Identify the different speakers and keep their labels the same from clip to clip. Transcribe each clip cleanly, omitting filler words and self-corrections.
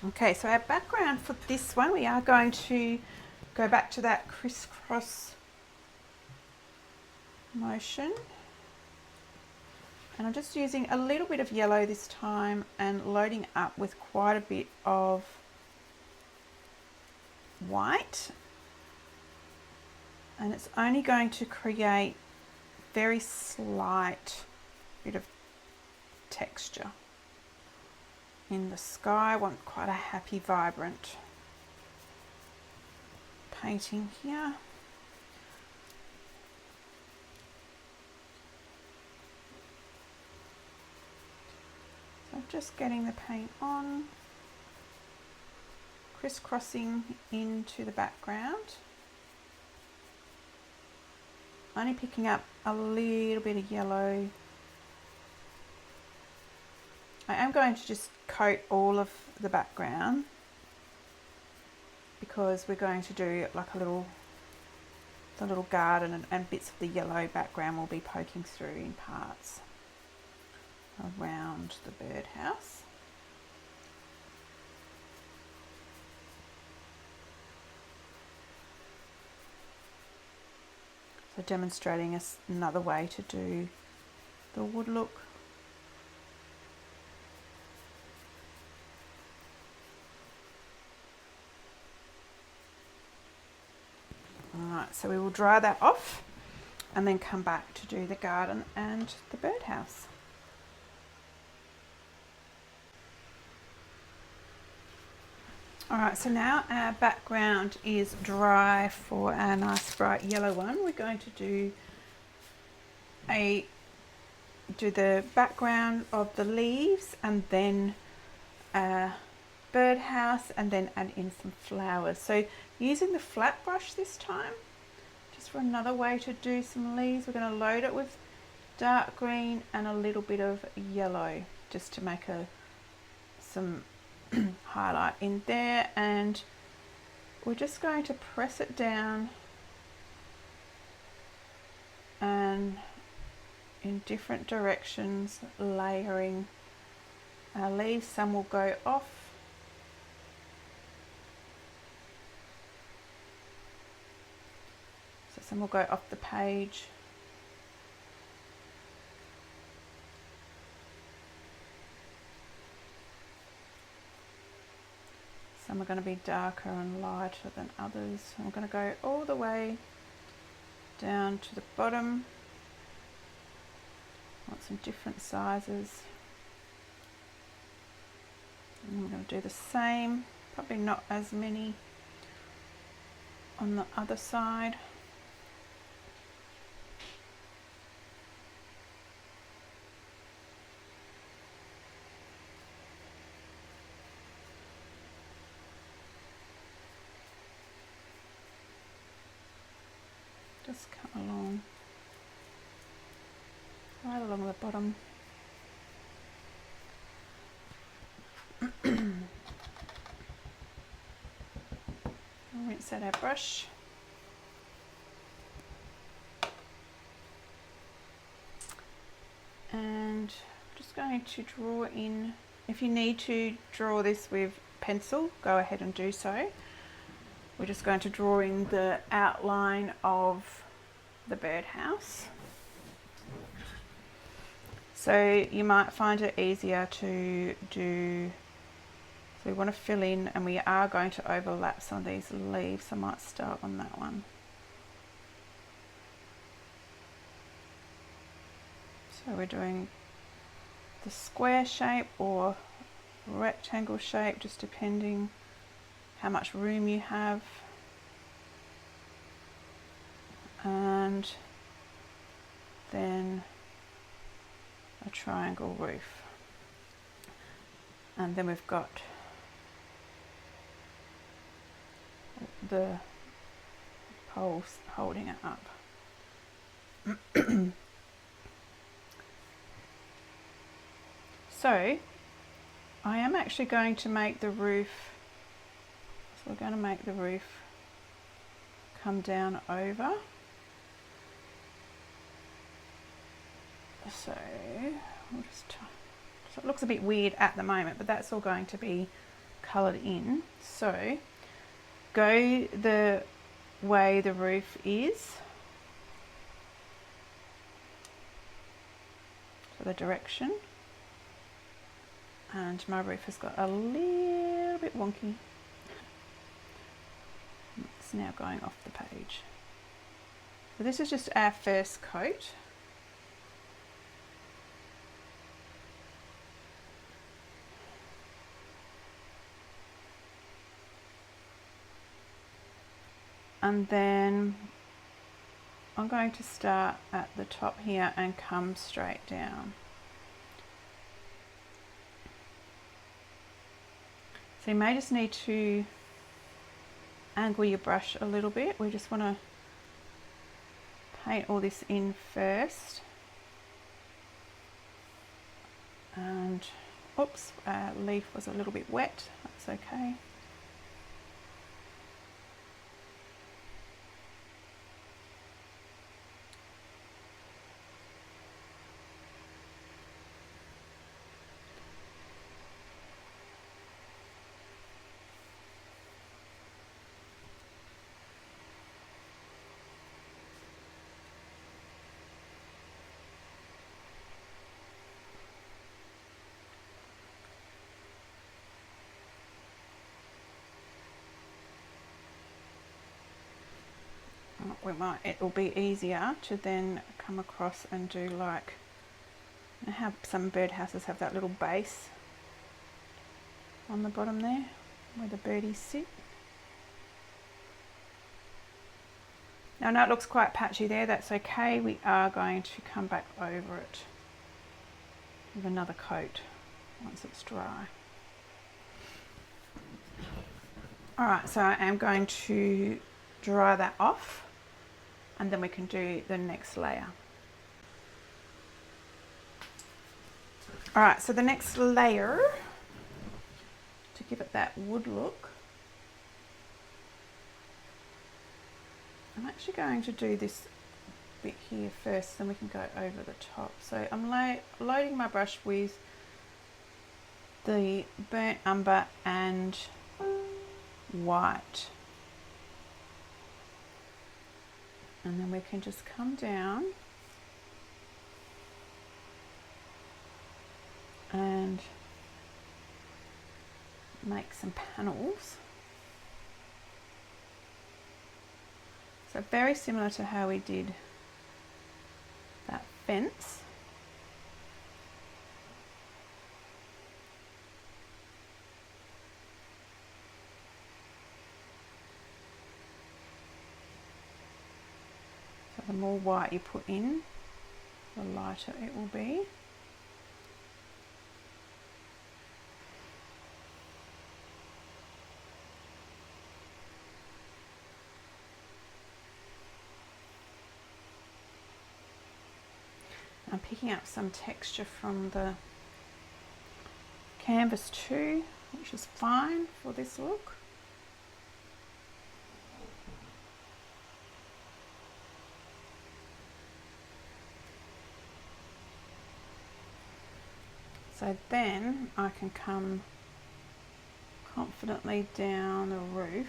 Speaker 1: Okay, so our background for this one, we are going to go back to that crisscross motion. And I'm just using a little bit of yellow this time and loading up with quite a bit of white. And it's only going to create very slight bit of texture in the sky. I want quite a happy, vibrant painting here. So I'm just getting the paint on, crisscrossing into the background. Only picking up a little bit of yellow. I am going to just coat all of the background because we're going to do like the little garden, and bits of the yellow background will be poking through in parts around the birdhouse. So demonstrating us another way to do the wood look. Alright, so we will dry that off and then come back to do the garden and the birdhouse. Alright, so now our background is dry for our nice bright yellow one. We're going to do the background of the leaves and then a birdhouse, and then add in some flowers. So using the flat brush this time, just for another way to do some leaves, we're going to load it with dark green and a little bit of yellow just to make some highlight in there, and we're just going to press it down and in different directions, layering our leaves. Some will go off, so some will go off the page. Some are going to be darker and lighter than others. I'm going to go all the way down to the bottom. I want some different sizes. And I'm going to do the same, probably not as many on the other side. Just come along, right along the bottom. I'll rinse out our brush. And I'm just going to draw in, if you need to draw this with pencil, go ahead and do so. We're just going to draw in the outline of the birdhouse. So you might find it easier to do, so we want to fill in, and we are going to overlap some of these leaves. I might start on that one. So we're doing the square shape or rectangle shape, just depending how much room you have, and then a triangle roof, and then we've got the poles holding it up. So I am actually going to make the roof, so we're going to make the roof come down over. So we'll just so it looks a bit weird at the moment, but that's all going to be coloured in. So go the way the roof is, so the direction, and my roof has got a little bit wonky. It's now going off the page. So this is just our first coat. And then I'm going to start at the top here and come straight down. So you may just need to angle your brush a little bit. We just want to paint all this in first. And oops, our leaf was a little bit wet, that's okay. It'll be easier to then come across and do like, you know how some birdhouses have that little base on the bottom there where the birdies sit. Now I know it looks quite patchy there, that's okay. We are going to come back over it with another coat once it's dry. Alright, so I am going to dry that off, and then we can do the next layer. Alright, so the next layer, to give it that wood look, I'm actually going to do this bit here first, then we can go over the top. So I'm loading my brush with the burnt umber and white. And then we can just come down and make some panels. So very similar to how we did that fence. The more white you put in, the lighter it will be. I'm picking up some texture from the canvas too, which is fine for this look. So then I can come confidently down the roof.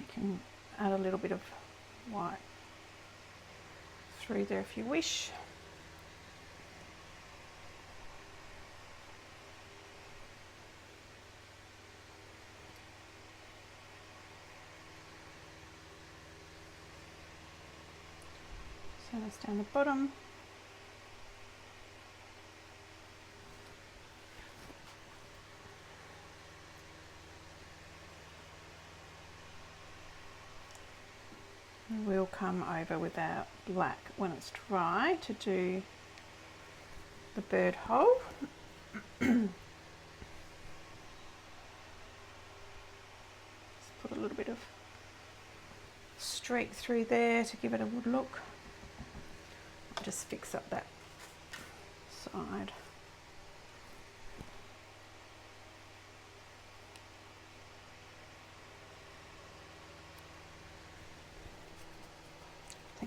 Speaker 1: You can add a little bit of white through there if you wish. So that's down the bottom. And we'll come over with our black when it's dry to do the bird hole. Just put a little bit of streak through there to give it a wood look. I'll just fix up that side.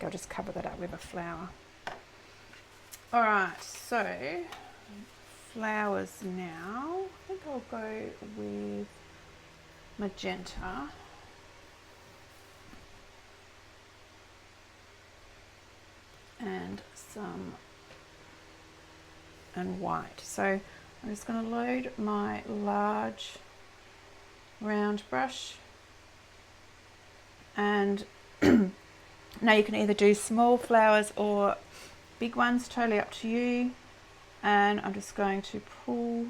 Speaker 1: think I'll just cover that up with a flower. Alright, so flowers now. I think I'll go with magenta. And white. So I'm just going to load my large round brush, and now you can either do small flowers or big ones, totally up to you. And I'm just going to pull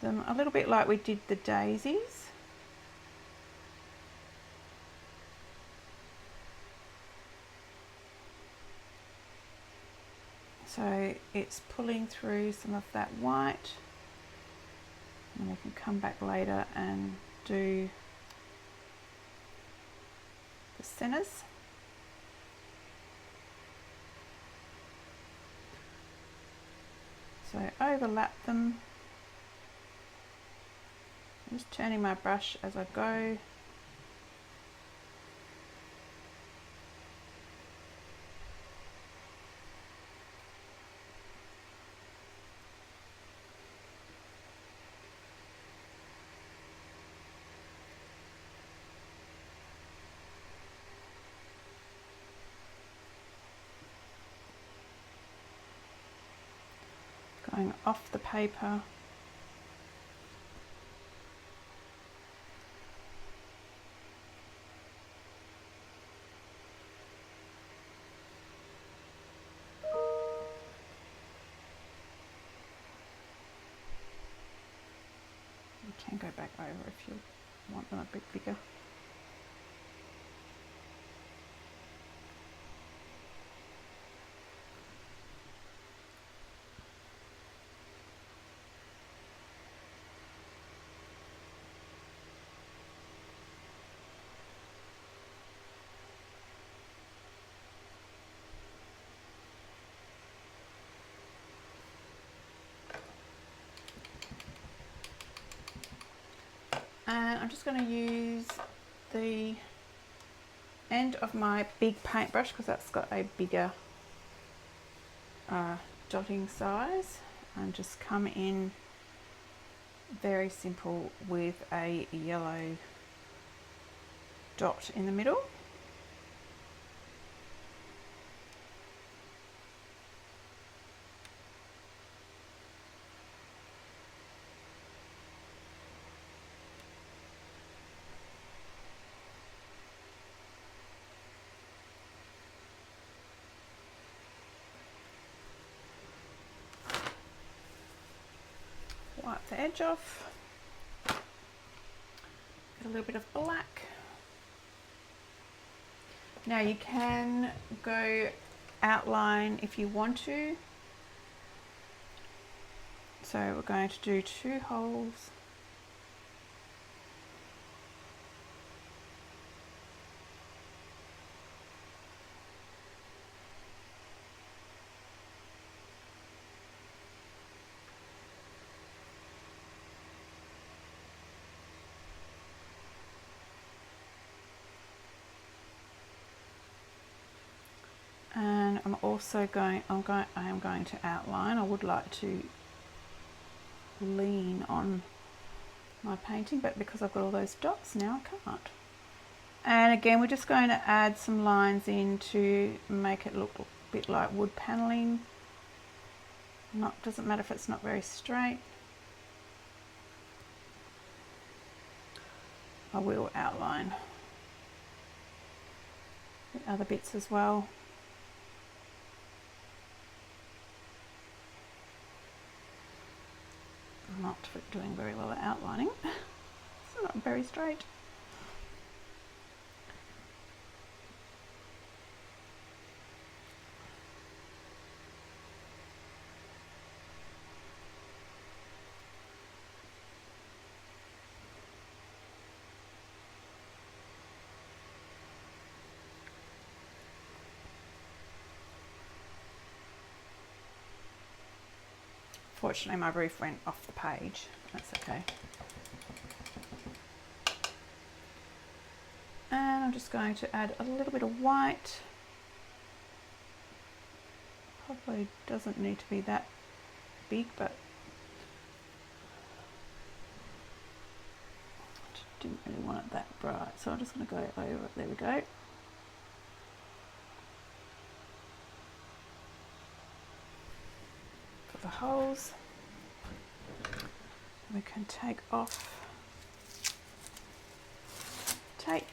Speaker 1: them a little bit like we did the daisies. So it's pulling through some of that white, and we can come back later and do the centers. So overlap them. I'm just turning my brush as I go. Going off the paper. You can go back over if you want them a bit bigger. And I'm just going to use the end of my big paintbrush because that's got a bigger dotting size, and just come in very simple with a yellow dot in the middle. Wipe the edge off, get a little bit of black. Now you can go outline if you want to. So we're going to do 2 holes. And I'm also I am going to outline. I would like to lean on my painting, but because I've got all those dots now, I can't. And again, we're just going to add some lines in to make it look a bit like wood paneling. Doesn't matter if it's not very straight. I will outline the other bits as well. I'm not doing very well at outlining. It's not very straight. Fortunately, my roof went off the page. That's okay. And I'm just going to add a little bit of white. Probably doesn't need to be that big, but I didn't really want it that bright, so I'm just going to go over it. There we go. For the holes, we can take off tape.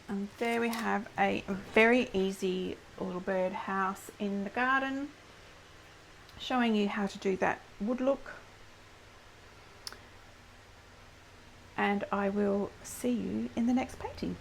Speaker 1: And there we have a very easy little birdhouse in the garden, showing you how to do that wood look. And I will see you in the next painting.